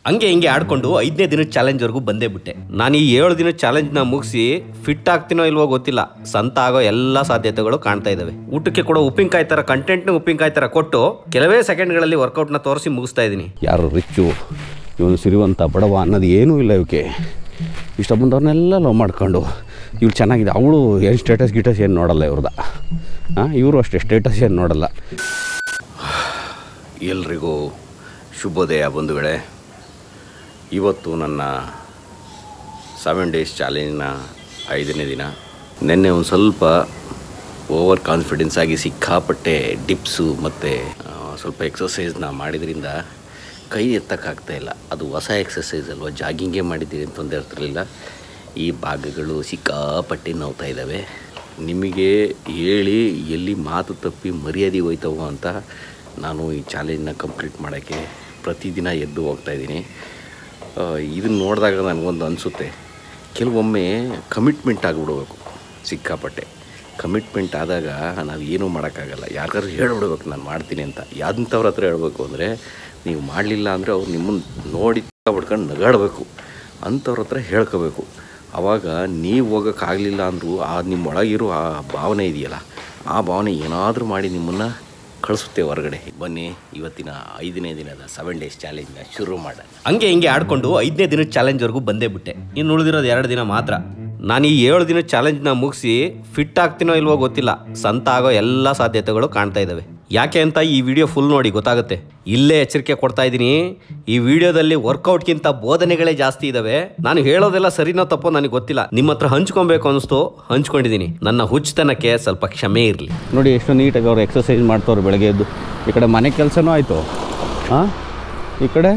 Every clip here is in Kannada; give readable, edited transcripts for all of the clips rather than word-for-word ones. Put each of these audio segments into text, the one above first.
ಹಂಗೆ ಹಿಂಗೆ ಆಡ್ಕೊಂಡು 5ನೇ ದಿನದ ಚಾಲೆಂಜ್ವರೆಗೂ ಬಂದೇ ಬಿಟ್ಟೆ. ನಾನು ಈ 7 ದಿನದ ಚಾಲೆಂಜ್ನ ಮುಗಿಸಿ ಫಿಟ್ ಆಗ್ತೀನೋ ಇಲ್ವೋ ಗೊತ್ತಿಲ್ಲ. ಸಂತ ಆಗೋ ಎಲ್ಲ ಸಾಧ್ಯತೆಗಳು ಕಾಣ್ತಾ ಇದ್ದಾವೆ. ಊಟಕ್ಕೆ ಕೊಡೋ ಉಪ್ಪಿನಕಾಯಿ ಥರ ಕಂಟೆಂಟ್ನ ಉಪ್ಪಿನಕಾಯಿ ಥರ ಕೊಟ್ಟು ಕೆಲವೇ ಸೆಕೆಂಡ್ಗಳಲ್ಲಿ ವರ್ಕೌಟ್ನ ತೋರಿಸಿ ಮುಗಿಸ್ತಾ ಇದ್ದೀನಿ. ಯಾರು ರಿಚ್ಚು, ಇವನು ಸಿರಿವಂತ ಬಡವ ಅನ್ನೋದು ಏನೂ ಇಲ್ಲ. ಇವಕ್ಕೆ ಇಷ್ಟ ಬಂದವ್ರನ್ನೆಲ್ಲ ಲವ್ ಮಾಡ್ಕೊಂಡು ಇವ್ರು ಚೆನ್ನಾಗಿದೆ. ಅವಳು ಏನು ಸ್ಟೇಟಸ್ ಗಿಟಸ್ ಏನು ನೋಡಲ್ಲ ಇವ್ರದ. ಇವರು ಅಷ್ಟೇ ಸ್ಟೇಟಸ್ ಏನು ನೋಡಲ್ಲ. ಎಲ್ರಿಗೂ ಶುಭೋದಯ ಬಂಧುಗಳೇ. ಇವತ್ತು ನನ್ನ 7 ಡೇಸ್ ಚಾಲೆಂಜ್ನ 5ನೇ ದಿನ. ನಿನ್ನೆ ಒಂದು ಸ್ವಲ್ಪ ಓವರ್ ಕಾನ್ಫಿಡೆನ್ಸ್ ಆಗಿ ಸಿಕ್ಕಾಪಟ್ಟೆ ಡಿಪ್ಸು ಮತ್ತು ಸ್ವಲ್ಪ ಎಕ್ಸಸೈಸ್ನ ಮಾಡಿದ್ರಿಂದ ಕೈ ಎತ್ತಕ್ಕಾಗ್ತಾಯಿಲ್ಲ. ಅದು ಹೊಸ ಎಕ್ಸಸೈಸ್ ಅಲ್ವಾ, ಜಾಗಿಂಗೇ ಮಾಡಿದ್ದೀವಿ ಅಂತಂದು ಇರ್ತಿರಲಿಲ್ಲ. ಈ ಭಾಗಗಳು ಸಿಕ್ಕಾಪಟ್ಟೆ ನೋವ್ತಾ ಇದ್ದಾವೆ. ನಿಮಗೆ ಹೇಳಿ ಎಲ್ಲಿ ಮಾತು ತಪ್ಪಿ ಮರ್ಯಾದೆ ಹೋಯ್ತವೋ ಅಂತ ನಾನು ಈ ಚಾಲೆಂಜ್ನ ಕಂಪ್ಲೀಟ್ ಮಾಡೋಕ್ಕೆ ಪ್ರತಿದಿನ ಎದ್ದು ಹೋಗ್ತಾಯಿದ್ದೀನಿ. ಇದನ್ನು ನೋಡಿದಾಗ ನನಗೊಂದು ಅನಿಸುತ್ತೆ, ಕೆಲವೊಮ್ಮೆ ಕಮಿಟ್ಮೆಂಟ್ ಆಗಿಬಿಡ್ಬೇಕು. ಸಿಕ್ಕಾಪಟ್ಟೆ ಕಮಿಟ್ಮೆಂಟ್ ಆದಾಗ ನಾವು ಏನೂ ಮಾಡೋಕ್ಕಾಗಲ್ಲ. ಯಾರಿಗಾದ್ರೂ ಹೇಳ್ಬಿಡ್ಬೇಕು ನಾನು ಮಾಡ್ತೀನಿ ಅಂತ. ಯಾಂಥವ್ರ ಹತ್ರ ಹೇಳ್ಬೇಕು ಅಂದರೆ, ನೀವು ಮಾಡಲಿಲ್ಲ ಅಂದರೆ ಅವ್ರು ನಿಮ್ಮನ್ನು ನೋಡಿ ಬಿಡ್ಕೊಂಡು ನಗಾಡಬೇಕು. ಅಂಥವ್ರ ಹತ್ರ ಹೇಳ್ಕೋಬೇಕು. ಆವಾಗ ನೀವು ಹೋಗೋಕ್ಕಾಗಲಿಲ್ಲ ಅಂದರೂ ನಿಮ್ಮ ಒಳಗಿರೋ ಆ ಭಾವನೆ ಇದೆಯಲ್ಲ, ಆ ಭಾವನೆ ಏನಾದರೂ ಮಾಡಿ ನಿಮ್ಮನ್ನು ಕಳಿಸುತ್ತೆ ಹೊರಗಡೆ. ಬನ್ನಿ ಇವತ್ತಿನ 5ನೇ ದಿನದ 7 ಡೇಸ್ ಚಾಲೆಂಜ್ನ ಶುರು ಮಾಡೋಣ. ಹಂಗೆ ಹಿಂಗೆ ಆಡ್ಕೊಂಡು 5ನೇ ದಿನದ ಚಾಲೆಂಜ್ವರೆಗೂ ಬಂದೇ ಬಿಟ್ಟೆ. ಇನ್ನು ಉಳಿದಿರೋದು 2 ದಿನ ಮಾತ್ರ. ನಾನು ಈ 7 ದಿನದ ಚಾಲೆಂಜ್ನ ಮುಗಿಸಿ ಫಿಟ್ ಆಗ್ತೀನೋ ಇಲ್ವೋ ಗೊತ್ತಿಲ್ಲ. ಸಂತ ಆಗೋ ಎಲ್ಲ ಸಾಧ್ಯತೆಗಳು ಕಾಣ್ತಾ ಇದ್ದಾವೆ. ಯಾಕೆ ಅಂತ ಈ ವಿಡಿಯೋ ಫುಲ್ ನೋಡಿ ಗೊತ್ತಾಗುತ್ತೆ. ಇಲ್ಲೇ ಎಚ್ಚರಿಕೆ ಕೊಡ್ತಾ ಇದ್ದೀನಿ, ಈ ವಿಡಿಯೋದಲ್ಲಿ ವರ್ಕೌಟ್ಗಿಂತ ಬೋಧನೆಗಳೇ ಜಾಸ್ತಿ ಇದ್ದಾವೆ. ನಾನು ಹೇಳೋದೆಲ್ಲ ಸರಿನೋ ತಪ್ಪೋ ನನಗೆ ಗೊತ್ತಿಲ್ಲ. ನಿಮ್ಮ ಹತ್ರ ಹಂಚ್ಕೊಬೇಕು ಅನ್ನಿಸ್ತು, ಹಂಚ್ಕೊಂಡಿದ್ದೀನಿ. ನನ್ನ ಹುಚ್ಚತನಕ್ಕೆ ಸ್ವಲ್ಪ ಕ್ಷಮೆ ಇರಲಿ. ನೋಡಿ ಎಷ್ಟು ನೀಟಾಗಿ ಅವರು ಎಕ್ಸಸೈಸ್ ಮಾಡ್ತವ್ರು ಬೆಳಗ್ಗೆ ಎದ್ದು. ಈ ಕಡೆ ಮನೆ ಕೆಲಸನೂ ಆಯಿತು, ಈ ಕಡೆ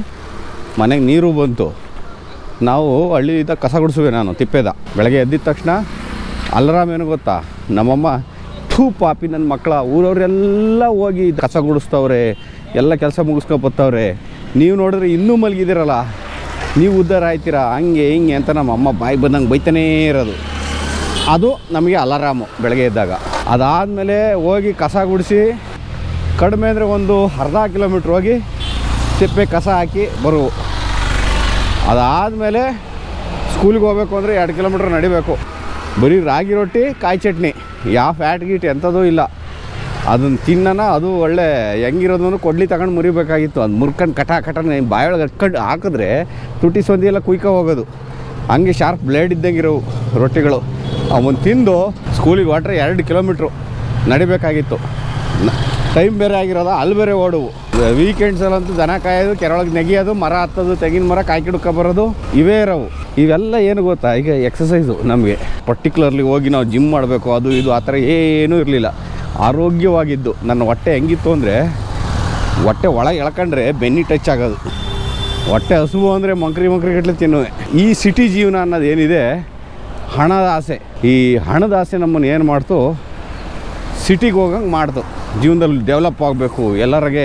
ಮನೆಗೆ ನೀರು ಬಂತು. ನಾವು ಹಳ್ಳಿಯಿಂದ ಕಸ ಗುಡಿಸುವೆ ನಾನು ತಿಪ್ಪೆದ. ಬೆಳಗ್ಗೆ ಎದ್ದಿದ ತಕ್ಷಣ ಅಲಾರಾಮ್ ಏನು ಗೊತ್ತಾ, ನಮ್ಮಮ್ಮ ಪಾಪಿ ನನ್ನ ಮಕ್ಕಳ ಊರವರೆಲ್ಲ ಹೋಗಿ ಕಸ ಗುಡಿಸ್ತವ್ರೆ, ಎಲ್ಲ ಕೆಲಸ ಮುಗಿಸ್ಕೊಬತ್ತವ್ರೆ, ನೀವು ನೋಡಿದ್ರೆ ಇನ್ನೂ ಮಲಗಿದ್ದೀರಲ್ಲ, ನೀವು ಉದ್ಧಾರ ಆಯ್ತೀರಾ ಹಂಗೆ ಹಿಂಗೆ ಅಂತ ನಮ್ಮಮ್ಮ ಬಾಯಿ ಬಂದಂಗೆ ಬೈತಾನೇ ಇರೋದು. ಅದು ನಮಗೆ ಅಲಾರಾಮು ಬೆಳಗ್ಗೆ ಎದ್ದಾಗ. ಅದಾದಮೇಲೆ ಹೋಗಿ ಕಸ ಗುಡಿಸಿ ಕಡಿಮೆ ಅಂದರೆ ಒಂದು ಅರ್ಧ ಕಿಲೋಮೀಟ್ರ್ ಹೋಗಿ ತಿಪ್ಪೆ ಕಸ ಹಾಕಿ ಬರುವು. ಅದಾದಮೇಲೆ ಸ್ಕೂಲಿಗೆ ಹೋಗ್ಬೇಕು ಅಂದರೆ 2 ಕಿಲೋಮೀಟ್ರ್ ನಡಿಬೇಕು. ಬರೀ ರಾಗಿ ರೊಟ್ಟಿ ಕಾಯಿ ಚಟ್ನಿ, ಯಾವ ಫ್ಯಾಟ್ ಗೀಟ್ ಎಂಥದೂ ಇಲ್ಲ. ಅದನ್ನು ತಿನ್ನೋಣ. ಅದು ಒಳ್ಳೆ ಹೆಂಗಿರೋದನ್ನು ಕೊಡ್ಲಿ ತಗೊಂಡು ಮುರಿಬೇಕಾಗಿತ್ತು. ಅದು ಮುರ್ಕೊಂಡು ಕಟನ ಬಾಯೊಳಗೆ ಹಟ್ಕೊಂಡು ಹಾಕಿದ್ರೆ ತುಟಿ ಸೊಂದಿ ಎಲ್ಲ ಕುಯ್ಕೊ ಹೋಗೋದು. ಹಂಗೆ ಶಾರ್ಪ್ ಬ್ಲೇಡ್ ಇದ್ದಂಗಿರೋವು ರೊಟ್ಟಿಗಳು. ಅವನು ತಿಂದು ಸ್ಕೂಲಿಗೆ ಹೊಟ್ರೆ 2 ಕಿಲೋಮೀಟ್ರು ನಡಿಬೇಕಾಗಿತ್ತು. ಟೈಮ್ ಬೇರೆ ಆಗಿರೋದು, ಅಲ್ಲಿ ಬೇರೆ ಓಡುವು. ವೀಕೆಂಡ್ಸಲ್ಲಂತೂ ದನ ಕಾಯೋದು, ಕೆರೊಳಗೆ ನೆಗೆಯೋದು, ಮರ ಹತ್ತೋದು, ತೆಂಗಿನ ಮರ ಕಾಯ್ಕಿಡ್ಕೊ ಬರೋದು, ಇವೇ ಇರೋವು. ಇವೆಲ್ಲ ಏನು ಗೊತ್ತಾ, ಈಗ ಎಕ್ಸಸೈಸು ನಮಗೆ ಪರ್ಟಿಕ್ಯುಲರ್ಲಿ ಹೋಗಿ ನಾವು ಜಿಮ್ ಮಾಡಬೇಕು ಅದು ಇದು ಆ ಥರ ಏನೂ ಇರಲಿಲ್ಲ. ಆರೋಗ್ಯವಾಗಿದ್ದು. ನನ್ನ ಹೊಟ್ಟೆ ಹೆಂಗಿತ್ತು ಅಂದರೆ, ಹೊಟ್ಟೆ ಒಳಗೆ ಎಳ್ಕೊಂಡ್ರೆ ಬೆನ್ನಿ ಟಚ್ ಆಗೋದು. ಹೊಟ್ಟೆ ಹಸುವು ಅಂದರೆ ಮಂಕ್ರಿ ಗಟ್ಟಲೆ ತಿನ್ನುವೆ. ಈ ಸಿಟಿ ಜೀವನ ಅನ್ನೋದು ಏನಿದೆ, ಹಣದ ಆಸೆ. ಈ ಹಣದ ಆಸೆ ನಮ್ಮನ್ನು ಏನು ಮಾಡ್ತು, ಸಿಟಿಗೆ ಹೋಗಂಗೆ ಮಾಡ್ತು. ಜೀವನದಲ್ಲಿ ಡೆವಲಪ್ ಆಗಬೇಕು, ಎಲ್ಲರಿಗೆ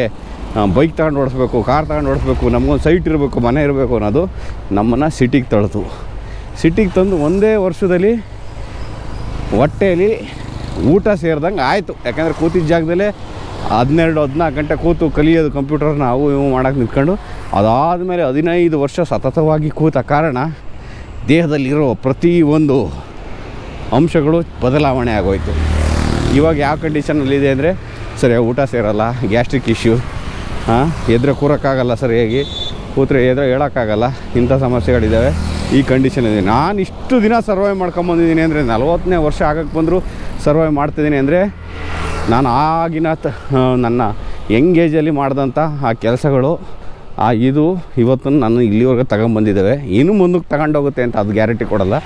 ಬೈಕ್ ತಗೊಂಡು ಓಡಿಸ್ಬೇಕು, ಕಾರ್ ತಗೊಂಡು ಓಡಿಸ್ಬೇಕು, ನಮಗೊಂದು ಸೈಟ್ ಇರಬೇಕು, ಮನೆ ಇರಬೇಕು ಅನ್ನೋದು ನಮ್ಮನ್ನು ಸಿಟಿಗೆ ತಳ್ತು. ಸಿಟಿಗೆ ತಂದು ಒಂದೇ ವರ್ಷದಲ್ಲಿ ಹೊಟ್ಟೆಯಲ್ಲಿ ಊಟ ಸೇರಿದಂಗೆ ಆಯಿತು. ಯಾಕಂದರೆ ಕೂತಿದ್ದ ಜಾಗದಲ್ಲೇ 12-14 ಗಂಟೆ ಕೂತು ಕಲಿಯೋದು, ಕಂಪ್ಯೂಟರ್ನ ಅವು ಇವು ಮಾಡೋಕ್ಕೆ ನಿಂತ್ಕೊಂಡು. ಅದಾದಮೇಲೆ 15 ವರ್ಷ ಸತತವಾಗಿ ಕೂತ ಕಾರಣ ದೇಹದಲ್ಲಿರೋ ಪ್ರತಿಯೊಂದು ಅಂಶಗಳು ಬದಲಾವಣೆ ಆಗೋಯ್ತು. ಇವಾಗ ಯಾವ ಕಂಡೀಷನಲ್ಲಿದೆ ಅಂದರೆ, ಸರಿಯಾಗಿ ಊಟ ಸೇರಲ್ಲ, ಗ್ಯಾಸ್ಟ್ರಿಕ್ ಇಶ್ಯೂ, ಎದ್ರೆ ಕೂರೋಕ್ಕಾಗಲ್ಲ, ಸರಿಯಾಗಿ ಕೂತ್ರೆ ಎದ್ರೆ ಹೇಳೋಕ್ಕಾಗಲ್ಲ, ಇಂಥ ಸಮಸ್ಯೆಗಳಿದ್ದಾವೆ. ಈ ಕಂಡೀಷನ್ ಇದೆ. ನಾನು ಇಷ್ಟು ದಿನ ಸರ್ವೈವ್ ಮಾಡ್ಕೊಂಬಂದಿದ್ದೀನಿ ಅಂದರೆ, 40ನೇ ವರ್ಷ ಆಗಕ್ಕೆ ಬಂದರೂ ಸರ್ವೈವ್ ಮಾಡ್ತಿದ್ದೀನಿ ಅಂದರೆ, ನಾನು ಆಗಿನ ನನ್ನ ಯಂಗ್ ಏಜಲ್ಲಿ ಮಾಡಿದಂಥ ಆ ಕೆಲಸಗಳು ಇದು ಇವತ್ತು ನಾನು ಇಲ್ಲಿವರೆಗೆ ತಗೊಂಬಂದಿದ್ದಾವೆ. ಇನ್ನು ಮುಂದಕ್ಕೆ ತಗೊಂಡೋಗುತ್ತೆ ಅಂತ ಅದು ಗ್ಯಾರಂಟಿ ಕೊಡಲ್ಲ.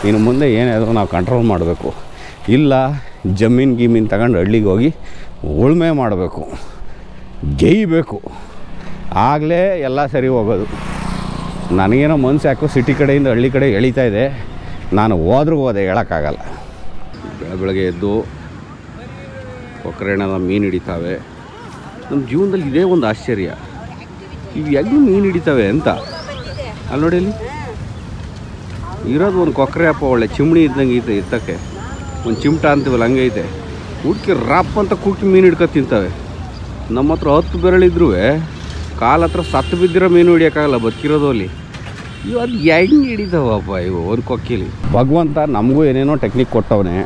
ಇನ್ನು ಮುಂದೆ ಏನಾದರೂ ನಾವು ಕಂಟ್ರೋಲ್ ಮಾಡಬೇಕು. ಇಲ್ಲ ಜಮೀನು ತಗೊಂಡು ಹಳ್ಳಿಗೆ ಹೋಗಿ ಉಳುಮೆ ಮಾಡಬೇಕು, ಗೇಯಬೇಕು, ಆಗಲೇ ಎಲ್ಲ ಸರಿ ಹೋಗೋದು. ನನಗೇನೋ ಮನಸ್ಸು ಯಾಕೋ ಸಿಟಿ ಕಡೆಯಿಂದ ಹಳ್ಳಿ ಕಡೆ ಎಳೀತಾ ಇದೆ. ನಾನು ಹೋದ್ರೂ ಹೋದೆ, ಹೇಳೋಕ್ಕಾಗಲ್ಲ. ಬೆಳಗ್ಗೆ ಎದ್ದು ಕೊಕ್ಕರೆಣ್ಣದ ಮೀನು ಹಿಡಿತಾವೆ. ನಮ್ಮ ಜೀವನದಲ್ಲಿ ಇದೇ ಒಂದು ಆಶ್ಚರ್ಯ, ಇವು ಹೆಂಗೆ ಮೀನು ಹಿಡಿತಾವೆ ಅಂತ. ಅಲ್ಲಿ ನೋಡಿ, ಇಲ್ಲಿ ಇರೋದು ಒಂದು ಕೊಕ್ಕರೆ ಅಪ್ಪ, ಒಳ್ಳೆ ಚಿಮಣಿ ಇದ್ದಂಗೆ ಐತೆ ಎತ್ತಕ್ಕೆ. ಒಂದು ಚಿಮಟ ಅಂತೀವಲ್ಲ ಹಂಗೆ ಐತೆ. ಹುಡುಕಿ ರಾಪ್ ಅಂತ ಕೂಕಿ ಮೀನು ಹಿಡ್ಕೊ ತಿಂತವೆ. ನಮ್ಮ ಹತ್ರ 10 ಬೆರಳಿದ್ರೂ ಕಾಲ ಹತ್ರ ಸತ್ತು ಬಿದ್ದಿರೋ ಮೀನು ಹಿಡಿಯೋಕ್ಕಾಗಲ್ಲ, ಬದುಕಿರೋದು ಅಲ್ಲಿ. ಅದು ಹೆಂಗೆ ಹಿಡಿತಾವಪ್ಪ ಇವು ಒಂದು ಕೊಕ್ಕಿಲಿ. ಭಗವಂತ ನಮಗೂ ಏನೇನೋ ಟೆಕ್ನಿಕ್ ಕೊಟ್ಟವನೇ.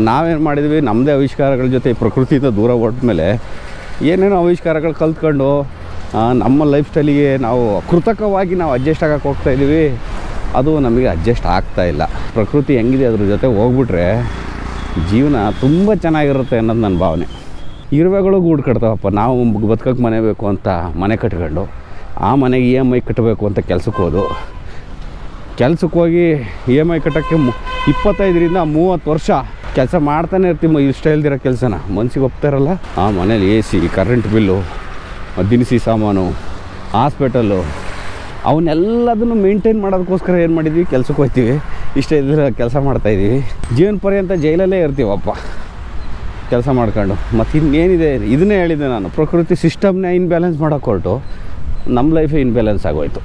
ನಾವೇನು ಮಾಡಿದ್ವಿ, ನಮ್ಮದೇ ಆವಿಷ್ಕಾರಗಳ ಜೊತೆ ಪ್ರಕೃತಿಯಿಂದ ದೂರ ಹೊರಟ್ಮೇಲೆ ಏನೇನೋ ಆವಿಷ್ಕಾರಗಳು ಕಲ್ತ್ಕೊಂಡು ನಮ್ಮ ಲೈಫ್ ಸ್ಟೈಲಿಗೆ ನಾವು ಕೃತಕವಾಗಿ ನಾವು ಅಡ್ಜಸ್ಟ್ ಆಗಕ್ಕೆ ಹೋಗ್ತಾಯಿದ್ದೀವಿ. ಅದು ನಮಗೆ ಅಡ್ಜಸ್ಟ್ ಆಗ್ತಾಯಿಲ್ಲ. ಪ್ರಕೃತಿ ಹೆಂಗಿದೆ ಅದ್ರ ಜೊತೆ ಹೋಗ್ಬಿಟ್ರೆ ಜೀವನ ತುಂಬ ಚೆನ್ನಾಗಿರುತ್ತೆ ಅನ್ನೋದು ನನ್ನ ಭಾವನೆ. ಇರುವೆಗಳು ಗೂಡು ಕಟ್ತಾವಪ್ಪ. ನಾವು ಬದುಕೋಕ್ಕೆ ಮನೆ ಬೇಕು ಅಂತ ಮನೆ ಕಟ್ಕೊಂಡು ಆ ಮನೆಗೆ EMI ಕಟ್ಟಬೇಕು ಅಂತ ಕೆಲ್ಸಕ್ಕೆ ಹೋಗಿ EMI ಕಟ್ಟೋಕ್ಕೆ 25-30 ವರ್ಷ ಕೆಲಸ ಮಾಡ್ತಾನೆ ಇರ್ತೀವಿ. ಇಷ್ಟ ಇಲ್ದಿರೋ ಕೆಲಸನ ಮನ್ಸಿಗೆ ಒಪ್ತಾರಲ್ಲ. ಆ ಮನೇಲಿ AC, ಕರೆಂಟ್ ಬಿಲ್ಲು, ದಿನಸಿ ಸಾಮಾನು, ಹಾಸ್ಪಿಟಲ್ಲು, ಅವನ್ನೆಲ್ಲದನ್ನು ಮೇಂಟೈನ್ ಮಾಡೋದಕ್ಕೋಸ್ಕರ ಏನು ಮಾಡಿದ್ವಿ, ಕೆಲಸಕ್ಕೆ ಹೋಗ್ತೀವಿ. ಇಷ್ಟ ಇಲ್ದಿರೋ ಕೆಲಸ ಮಾಡ್ತಾಯಿದ್ದೀವಿ. ಜೀವನ ಪರ್ಯಂತ ಜೈಲಲ್ಲೇ ಇರ್ತೀವಪ್ಪ ಕೆಲಸ ಮಾಡ್ಕೊಂಡು. ಮತ್ತು ಇನ್ನೇನಿದೆ, ಇದನ್ನೇ ಹೇಳಿದ್ದೆ ನಾನು, ಪ್ರಕೃತಿ ಸಿಸ್ಟಮ್ನೇ ಇನ್ಬ್ಯಾಲೆನ್ಸ್ ಮಾಡೋಕೆ ಹೊರಟು ನಮ್ಮ ಲೈಫೇ ಇನ್ಬ್ಯಾಲೆನ್ಸ್ ಆಗೋಯ್ತು.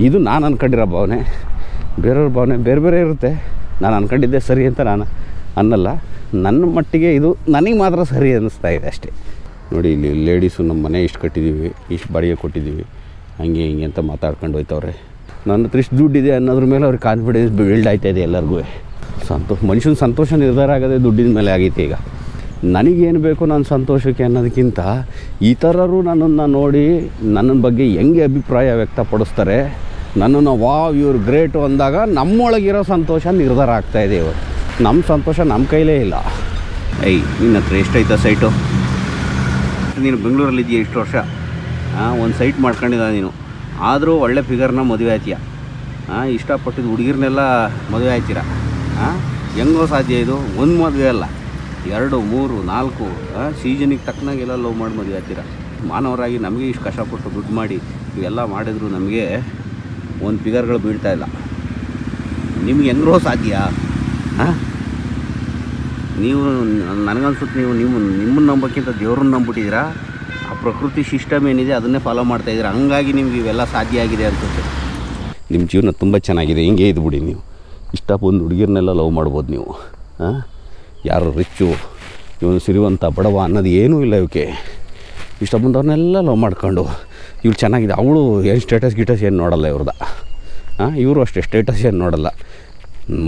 ಇದು ನಾನು ಅಂದ್ಕೊಂಡಿರೋ ಭಾವನೆ. ಬೇರೆಯವ್ರ ಭಾವನೆ ಬೇರೆ ಬೇರೆ ಇರುತ್ತೆ. ನಾನು ಅಂದ್ಕೊಂಡಿದ್ದೆ ಸರಿ ಅಂತ ನಾನು ಅನ್ನಲ್ಲ. ನನ್ನ ಮಟ್ಟಿಗೆ ಇದು ನನಗೆ ಮಾತ್ರ ಸರಿ ಅನ್ನಿಸ್ತಾ ಇದೆ ಅಷ್ಟೇ. ನೋಡಿ, ಇಲ್ಲಿ ಲೇಡೀಸು ನಮ್ಮ ಮನೆ ಇಷ್ಟು ಕಟ್ಟಿದ್ದೀವಿ, ಇಷ್ಟು ಬಾಡಿಗೆ ಕೊಟ್ಟಿದ್ದೀವಿ, ಹಂಗೆ ಹಿಂಗೆ ಅಂತ ಮಾತಾಡ್ಕೊಂಡು ಹೋಯ್ತವ್ರೆ. ನನ್ನ ಹತ್ರ ಇಷ್ಟು ದುಡ್ಡಿದೆ ಅನ್ನೋದ್ರ ಮೇಲೆ ಅವ್ರಿಗೆ ಕಾನ್ಫಿಡೆನ್ಸ್ ಬಿಲ್ಡ್ ಆಯ್ತಾಯಿದೆ ಎಲ್ಲರಿಗೂ. ಮನುಷ್ಯನ ಸಂತೋಷ ನಿರ್ಧಾರ ಆಗೋದೇ ದುಡ್ಡಿನ ಮೇಲೆ ಆಗೈತೆ. ಈಗ ನನಗೇನು ಬೇಕು ನನ್ನ ಸಂತೋಷಕ್ಕೆ ಅನ್ನೋದಕ್ಕಿಂತ ಈ ಥರರು ನನ್ನನ್ನು ನೋಡಿ ನನ್ನ ಬಗ್ಗೆ ಹೆಂಗೆ ಅಭಿಪ್ರಾಯ ವ್ಯಕ್ತಪಡಿಸ್ತಾರೆ, ನನ್ನನ್ನು ವಾವ್ ಇವ್ರು ಗ್ರೇಟು ಅಂದಾಗ ನಮ್ಮೊಳಗಿರೋ ಸಂತೋಷ ನಿರ್ಧಾರ ಆಗ್ತಾಯಿದೆ. ಇವತ್ತು ನಮ್ಮ ಸಂತೋಷ ನಮ್ಮ ಕೈಲೇ ಇಲ್ಲ. ನಿನ್ನ ಹತ್ರ ಎಷ್ಟೈತ ಸೈಟು? ನೀನು ಬೆಂಗಳೂರಲ್ಲಿದ್ದೀಯ ಇಷ್ಟು ವರ್ಷ, ಒಂದು ಸೈಟ್ ಮಾಡ್ಕೊಂಡಿದ್ದ ನೀನು. ಆದರೂ ಒಳ್ಳೆ ಫಿಗರ್ನ ಮದುವೆ ಆಯ್ತೀಯ. ಇಷ್ಟಪಟ್ಟಿದ್ದು ಹುಡುಗಿರ್ನೆಲ್ಲ ಮದುವೆ ಆಯ್ತೀರ. ಹೆಂಗೋ ಸಾಧ್ಯ ಇದು? ಒಂದು ಮದುವೆ ಅಲ್ಲ, 2, 3, 4 ಸೀಸನಿಗೆ ತಕ್ಕನಾಗೆಲ್ಲ ಲವ್ ಮಾಡಿ ಮದುವೆ ಆಗ್ತೀರ. ಮಾನವರಾಗಿ ನಮಗೆ ಇಷ್ಟು ಕಷ್ಟಪಟ್ಟು ದುಡ್ಡು ಮಾಡಿ ಇವೆಲ್ಲ ಮಾಡಿದ್ರು ನಮಗೆ ಒಂದು ಫಿಗರ್ಗಳು ಬೀಳ್ತಾಯಿಲ್ಲ. ನಿಮ್ಗೆ ಹೆಂಗೋ ಸಾಧ್ಯ? ನೀವು ನನಗನ್ಸುತ್ತೆ ನಿಮ್ಮನ್ನು ನಂಬೋಕ್ಕಿಂತ ದೇವ್ರನ್ನ ನಂಬಿಟ್ಟಿದ್ದೀರಾ. ಆ ಪ್ರಕೃತಿ ಸಿಸ್ಟಮ್ ಏನಿದೆ ಅದನ್ನೇ ಫಾಲೋ ಮಾಡ್ತಾಯಿದ್ದೀರಾ. ಹಂಗಾಗಿ ನಿಮ್ಗೆ ಇವೆಲ್ಲ ಸಾಧ್ಯ ಆಗಿದೆ ಅನ್ಸುತ್ತೆ. ನಿಮ್ಮ ಜೀವನ ತುಂಬ ಚೆನ್ನಾಗಿದೆ. ಹಿಂಗೆ ಇದ್ಬಿಡಿ. ನೀವು ಇಷ್ಟ ಬಂದು ಹುಡುಗಿರ್ನೆಲ್ಲ ಲವ್ ಮಾಡ್ಬೋದು ನೀವು. ಯಾರು ರಿಚ್ಚು, ಇವನು ಸಿರಿವಂತ ಬಡವ ಅನ್ನೋದು ಏನೂ ಇಲ್ಲ. ಇವಕ್ಕೆ ಇಷ್ಟ ಬಂದವ್ರನ್ನೆಲ್ಲ ಲವ್ ಮಾಡ್ಕೊಂಡು ಇವ್ರು ಚೆನ್ನಾಗಿದೆ. ಅವಳು ಏನು ಸ್ಟೇಟಸ್ ಏನು ನೋಡಲ್ಲ ಇವ್ರದ್ದು. ಇವರು ಅಷ್ಟೇ ಸ್ಟೇಟಸ್ ಏನು ನೋಡಲ್ಲ.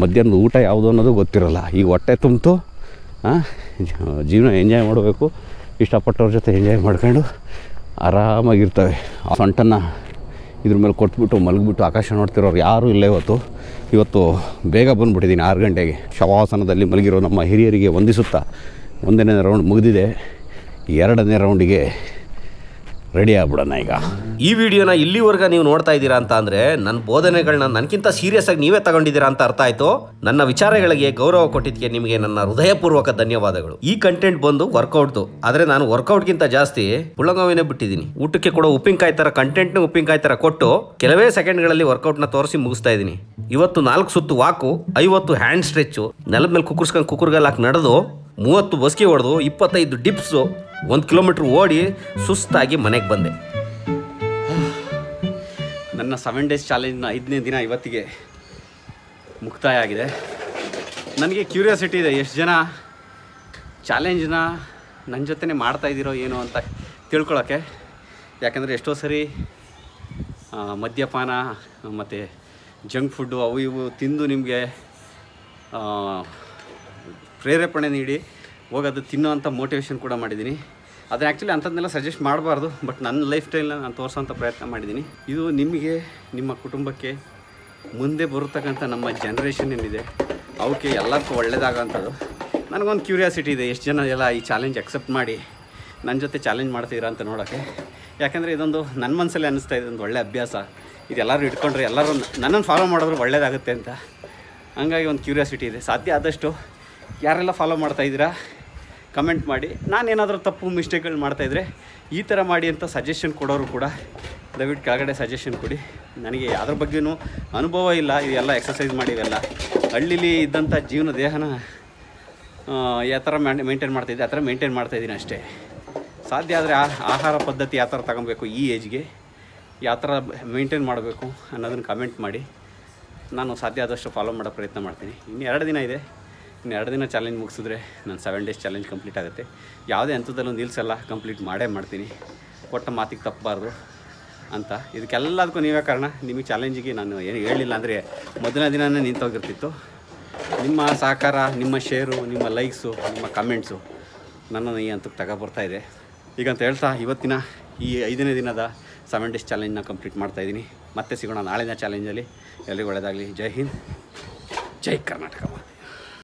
ಮಧ್ಯಾಹ್ನದ ಊಟ ಯಾವುದು ಅನ್ನೋದು ಗೊತ್ತಿರಲ್ಲ. ಈಗ ಹೊಟ್ಟೆ ತುಂಬಿತು, ಜೀವನ ಎಂಜಾಯ್ ಮಾಡಬೇಕು. ಇಷ್ಟಪಟ್ಟವ್ರ ಜೊತೆ ಎಂಜಾಯ್ ಮಾಡ್ಕೊಂಡು ಆರಾಮಾಗಿರ್ತವೆ. ಆ ಸೊಂಟನ್ನು ಇದ್ರ ಮೇಲೆ ಕೊಟ್ಬಿಟ್ಟು ಮಲಗಿಬಿಟ್ಟು ಆಕಾಶ ನೋಡ್ತಿರೋರು ಯಾರೂ ಇಲ್ಲ. ಇವತ್ತು ಬೇಗ ಬಂದುಬಿಟ್ಟಿದ್ದೀನಿ 6 ಗಂಟೆಗೆ. ಶವಾಸನದಲ್ಲಿ ಮಲಗಿರೋ ನಮ್ಮ ಹಿರಿಯರಿಗೆ ವಂದಿಸುತ್ತಾ 1ನೇ ರೌಂಡ್ ಮುಗಿದಿದೆ. 2ನೇ ರೌಂಡಿಗೆ ರೆಡಿ ಆಗ್ಬಿಡೋಣ. ಈಗ ಈ ವಿಡಿಯೋನ ಇಲ್ಲಿವರೆಗೆ ನೀವು ನೋಡ್ತಾ ಇದ್ದೀರಾ ಅಂತ ಅಂದರೆ ನನ್ನ ಬೋಧನೆಗಳನ್ನ ನನಗಿಂತ ಸೀರಿಯಸ್ ಆಗಿ ನೀವೇ ತಗೊಂಡಿದ್ದೀರಾ ಅಂತ ಅರ್ಥ ಆಯಿತು. ನನ್ನ ವಿಚಾರಗಳಿಗೆ ಗೌರವ ಕೊಟ್ಟಿದ್ದಕ್ಕೆ ನಿಮಗೆ ನನ್ನ ಹೃದಯಪೂರ್ವಕ ಧನ್ಯವಾದಗಳು. ಈ ಕಂಟೆಂಟ್ ಬಂದು ವರ್ಕೌಟ್ದು, ಆದರೆ ನಾನು ವರ್ಕೌಟ್ಗಿಂತ ಜಾಸ್ತಿ ಪುಳ್ಳಂಗವಿನೇ ಬಿಟ್ಟಿದ್ದೀನಿ. ಊಟಕ್ಕೆ ಕೊಡೋ ಉಪ್ಪಿನಕಾಯಿ ಥರ ಕಂಟೆಂಟ್ನ ಉಪ್ಪಿನಕಾಯಿ ಥರ ಕೊಟ್ಟು ಕೆಲವೇ ಸೆಕೆಂಡ್ಗಳಲ್ಲಿ ವರ್ಕೌಟ್ನ ತೋರಿಸಿ ಮುಗಿಸ್ತಾ ಇದ್ದೀನಿ. ಇವತ್ತು 4 ಸುತ್ತು ವಾಕು, 50 ಹ್ಯಾಂಡ್ ಸ್ಟ್ರೆಚ್ಚು, ನೆಲದ ಮೇಲೆ ಕುಕ್ಕರ್ಸ್ಕೊಂಡು ಕುಕ್ಕರ್ಗೆಲ್ಲ ಹಾಕಿ ನಡೆದು 30 ಬಸ್ಕಿ ಹೊಡೆದು 25 ಡಿಪ್ಸು, 1 ಕಿಲೋಮೀಟ್ರ್ ಓಡಿ ಸುಸ್ತಾಗಿ ಮನೆಗೆ ಬಂದೆ. ನನ್ನ 7 ಡೇಸ್ ಚಾಲೆಂಜ್ನ 5ನೇ ದಿನ ಇವತ್ತಿಗೆ ಮುಕ್ತಾಯ ಆಗಿದೆ. ನನಗೆ ಕ್ಯೂರಿಯಾಸಿಟಿ ಇದೆ, ಎಷ್ಟು ಜನ ಚಾಲೆಂಜ್ನ ನನ್ನ ಜೊತೆನೇ ಮಾಡ್ತಾಯಿದ್ದೀರೋ ಏನೋ ಅಂತ ತಿಳ್ಕೊಳ್ಳೋಕ್ಕೆ. ಯಾಕಂದರೆ ಎಷ್ಟೋ ಸರಿ ಮದ್ಯಪಾನ ಮತ್ತು ಜಂಕ್ ಫುಡ್ಡು ಅವು ಇವು ತಿಂದು ನಿಮಗೆ ಪ್ರೇರೇಪಣೆ ನೀಡಿ ಹೋಗೋದು ತಿನ್ನೋ ಅಂಥ ಮೋಟಿವೇಶನ್ ಕೂಡ ಮಾಡಿದ್ದೀನಿ. ಅದನ್ನ ಆ್ಯಕ್ಚುಲಿ ಅಂಥದ್ದನ್ನೆಲ್ಲ ಸಜೆಸ್ಟ್ ಮಾಡಬಾರ್ದು, ಬಟ್ ನನ್ನ ಲೈಫ್ ಸ್ಟೈಲ್ನ ನಾನು ತೋರಿಸೋಂಥ ಪ್ರಯತ್ನ ಮಾಡಿದ್ದೀನಿ. ಇದು ನಿಮಗೆ, ನಿಮ್ಮ ಕುಟುಂಬಕ್ಕೆ, ಮುಂದೆ ಬರತಕ್ಕಂಥ ನಮ್ಮ ಜನ್ರೇಷನ್ ಏನಿದೆ ಅವಕ್ಕೆ ಎಲ್ಲದಕ್ಕೂ ಒಳ್ಳೆಯದಾಗೋಂಥದ್ದು. ನನಗೊಂದು ಕ್ಯೂರಿಯಾಸಿಟಿ ಇದೆ, ಎಷ್ಟು ಜನ ಎಲ್ಲ ಈ ಚಾಲೆಂಜ್ ಅಕ್ಸೆಪ್ಟ್ ಮಾಡಿ ನನ್ನ ಜೊತೆ ಚಾಲೆಂಜ್ ಮಾಡ್ತೀರಾ ಅಂತ ನೋಡೋಕ್ಕೆ. ಯಾಕೆಂದರೆ ಇದೊಂದು ನನ್ನ ಮನಸ್ಸಲ್ಲಿ ಅನ್ನಿಸ್ತಾ ಇದೆ, ಒಂದು ಒಳ್ಳೆ ಅಭ್ಯಾಸ. ಇದೆಲ್ಲರೂ ಇಟ್ಕೊಂಡ್ರೆ ಎಲ್ಲರೂ ನನ್ನನ್ನು ಫಾಲೋ ಮಾಡಿದ್ರು ಒಳ್ಳೆಯದಾಗುತ್ತೆ ಅಂತ. ಹಂಗಾಗಿ ಒಂದು ಕ್ಯೂರಿಯಾಸಿಟಿ ಇದೆ. ಸಾಧ್ಯ ಆದಷ್ಟು ಯಾರೆಲ್ಲ ಫಾಲೋ ಮಾಡ್ತಾಯಿದ್ದೀರಾ ಕಮೆಂಟ್ ಮಾಡಿ. ನಾನೇನಾದರೂ ತಪ್ಪು ಮಿಸ್ಟೇಕ್ಗಳು ಮಾಡ್ತಾಯಿದ್ರೆ ಈ ಥರ ಮಾಡಿ ಅಂತ ಸಜೆಷನ್ ಕೊಡೋರು ಕೂಡ ದಯವಿಟ್ಟು ಕೆಳಗಡೆ ಸಜೆಷನ್ ಕೊಡಿ. ನನಗೆ ಅದ್ರ ಬಗ್ಗೆಯೂ ಅನುಭವ ಇಲ್ಲ. ಇದೆಲ್ಲ ಎಕ್ಸಸೈಸ್ ಮಾಡಿ ಇವೆಲ್ಲ ಹಳ್ಳೀಲಿ ಇದ್ದಂಥ ಜೀವನ ದೇಹನ ಯಾವ ಥರ ಮೇಂಟೈನ್ ಮಾಡ್ತಾಯಿದ್ದೆ ಆ ಥರ ಮೇಂಟೈನ್ ಮಾಡ್ತಾಯಿದ್ದೀನಿ ಅಷ್ಟೇ. ಸಾಧ್ಯ ಆದರೆ ಆಹಾರ ಪದ್ಧತಿ ಯಾವ ಥರ ತಗೊಬೇಕು, ಈ ಏಜ್ಗೆ ಯಾವ ಥರ ಮೇಂಟೈನ್ ಮಾಡಬೇಕು ಅನ್ನೋದನ್ನು ಕಮೆಂಟ್ ಮಾಡಿ. ನಾನು ಸಾಧ್ಯ ಆದಷ್ಟು ಫಾಲೋ ಮಾಡೋ ಪ್ರಯತ್ನ ಮಾಡ್ತೀನಿ. ಇನ್ನು 2 ದಿನ ಇದೆ. ಇನ್ನು 2 ದಿನ ಚಾಲೆಂಜ್ ಮುಗಿಸಿದ್ರೆ ನನ್ನ 7 ಡೇಸ್ ಚಾಲೆಂಜ್ ಕಂಪ್ಲೀಟ್ ಆಗುತ್ತೆ. ಯಾವುದೇ ಹಂತದಲ್ಲೂ ನಿಲ್ಲಿಸಲ್ಲ, ಕಂಪ್ಲೀಟ್ ಮಾಡೇ ಮಾಡ್ತೀನಿ. ಕೊಟ್ಟ ಮಾತಿಗೆ ತಪ್ಪಬಾರ್ದು ಅಂತ. ಇದಕ್ಕೆಲ್ಲದಕ್ಕೂ ನೀವೇ ಕಾರಣ. ನಿಮಗೆ ಚಾಲೆಂಜಿಗೆ ನಾನು ಏನು ಹೇಳಿಲ್ಲ ಅಂದರೆ ಮೊದಲನೇ ದಿನವೇ ನಿಂತೋಗಿರ್ತಿತ್ತು. ನಿಮ್ಮ ಸಹಕಾರ, ನಿಮ್ಮ ಶೇರು, ನಿಮ್ಮ ಲೈಕ್ಸು, ನಿಮ್ಮ ಕಮೆಂಟ್ಸು ನನ್ನನ್ನು ಈ ಹಂತಕ್ಕೆ ತಗೊಬರ್ತಾಯಿದೆ. ಈಗಂತ ಹೇಳ್ತಾ ಇವತ್ತಿನ ಈ 5ನೇ ದಿನದ 7 ಡೇಸ್ ಚಾಲೆಂಜ್ನ ಕಂಪ್ಲೀಟ್ ಮಾಡ್ತಾಯಿದ್ದೀನಿ. ಮತ್ತೆ ಸಿಗೋಣ ನಾಳಿನ ಚಾಲೆಂಜಲ್ಲಿ. ಎಲ್ರಿಗೂ ಒಳ್ಳೆಯದಾಗಲಿ. ಜೈ ಹಿಂದ್, ಜೈ ಕರ್ನಾಟಕ.